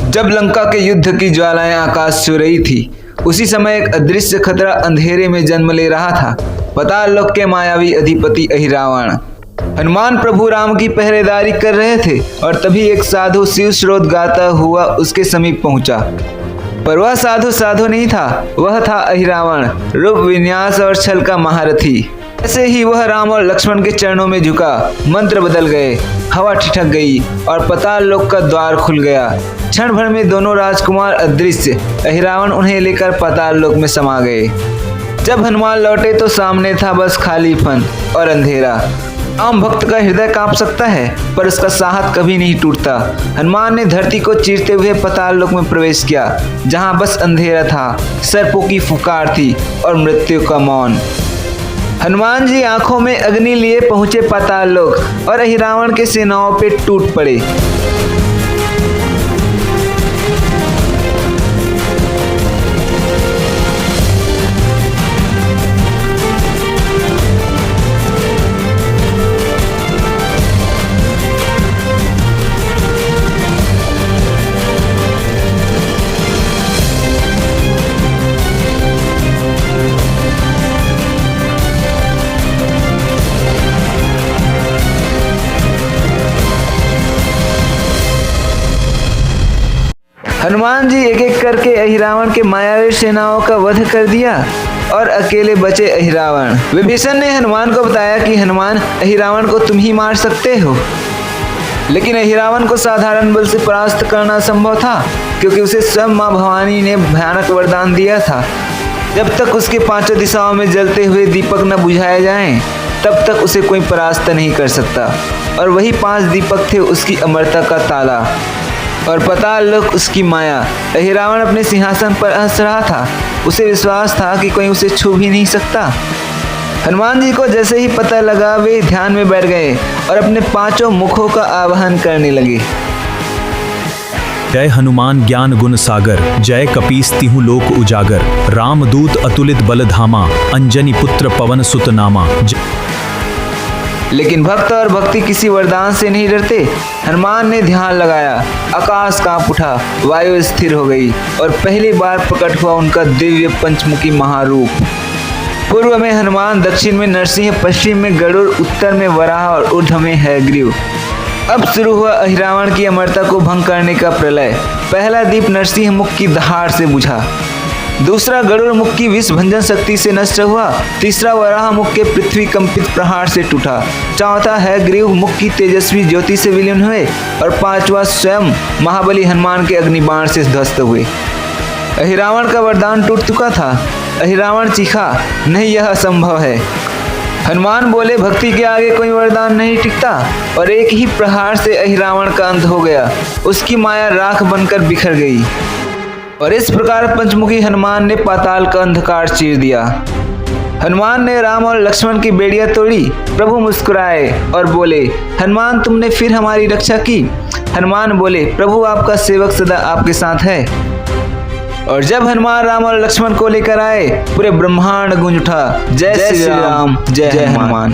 जब लंका के युद्ध की ज्वालाएं आकाश छू रही थी, उसी समय एक अदृश्य खतरा अंधेरे में जन्म ले रहा था। पाताल लोक के मायावी अधिपति अहिरावण हनुमान प्रभु राम की पहरेदारी कर रहे थे और तभी एक साधु शिव स्रोत गाता हुआ उसके समीप पहुंचा। पर वह साधु नहीं था, वह था अहिरावण, रूप विन्यास और छल का महारथी। ऐसे ही वह राम और लक्ष्मण के चरणों में झुका। मंत्र बदल गए, हवा ठिठक गई और पाताल लोक का द्वार खुल गया। क्षण भर में दोनों राजकुमार अदृश्य, अहिरावण उन्हें लेकर पाताल लोक में समा गए। जब हनुमान लौटे तो सामने था बस खालीपन और अंधेरा। आम भक्त का हृदय कांप सकता है, पर उसका साहस कभी नहीं टूटता। हनुमान ने धरती को चीरते हुए पाताल लोक में प्रवेश किया, जहां बस अंधेरा था, सर्पों की फुकार थी और मृत्यु का मौन। हनुमान जी आंखों में अग्नि लिए पहुंचे पाताल लोक और अहिरावण के सेनाओं पे टूट पड़े। हनुमान जी एक एक करके अहिरावण के मायावी सेनाओं का वध कर दिया और अकेले बचे अहिरावण। विभीषण ने हनुमान को बताया कि हनुमान, अहिरावण को तुम ही मार सकते हो। लेकिन अहिरावण को साधारण बल से परास्त करना संभव था, क्योंकि उसे स्वयं मां भवानी ने भयानक वरदान दिया था, जब तक उसके पांचों दिशाओं में जलते हुए दीपक न बुझाए जाएं, तब तक उसे कोई परास्त नहीं कर सकता। और वही 5 दीपक थे उसकी अमरता का ताला और पाताल लोक उसकी माया। अहिरावण अपने सिंहासन पर हंस रहा था। उसे विश्वास था कि कोई उसे छू भी नहीं सकता। हनुमान जी को जैसे ही पता लगा, वे ध्यान में बैठ गए और अपने 5 मुखों का आवाहन करने लगे। जय हनुमान ज्ञान गुण सागर, जय कपीस तिहु लोक उजागर, रामदूत अतुलित बल धामा, अंजनी पुत्र पवन सुत नामा। लेकिन भक्त और भक्ति किसी वरदान से नहीं डरते। हनुमान ने ध्यान लगाया, आकाश कांप उठा, वायु स्थिर हो गई और पहली बार प्रकट हुआ उनका दिव्य पंचमुखी महारूप। पूर्व में हनुमान, दक्षिण में नरसिंह, पश्चिम में गरुड़, उत्तर में वराह और ऊर्ध्व में हैग्रीव। अब शुरू हुआ अहिरावण की अमरता को भंग करने का प्रलय। पहला दीप नरसिंह मुख की दहाड़ से बुझा, दूसरा गरुड़ मुख की विष भंजन शक्ति से नष्ट हुआ, तीसरा वराह मुख के पृथ्वी कंपित प्रहार से टूटा, चौथा हैग्रीव मुख की तेजस्वी ज्योति से विलीन हुए और 5वां स्वयं महाबली हनुमान के अग्निबाण से ध्वस्त हुए। अहिरावण का वरदान टूट चुका था। अहिरावण चीखा, नहीं, यह असंभव है। हनुमान बोले, भक्ति के आगे कोई वरदान नहीं टिकता। और एक ही प्रहार से अहिरावण का अंत हो गया। उसकी माया राख बनकर बिखर गई और इस प्रकार पंचमुखी हनुमान ने पाताल का अंधकार चीर दिया। हनुमान ने राम और लक्ष्मण की बेड़ियां तोड़ी। प्रभु मुस्कुराए और बोले, हनुमान, तुमने फिर हमारी रक्षा की। हनुमान बोले, प्रभु, आपका सेवक सदा आपके साथ है। और जब हनुमान राम और लक्ष्मण को लेकर आए, पूरे ब्रह्मांड गूंज उठा, जय श्री राम, जय हनुमान।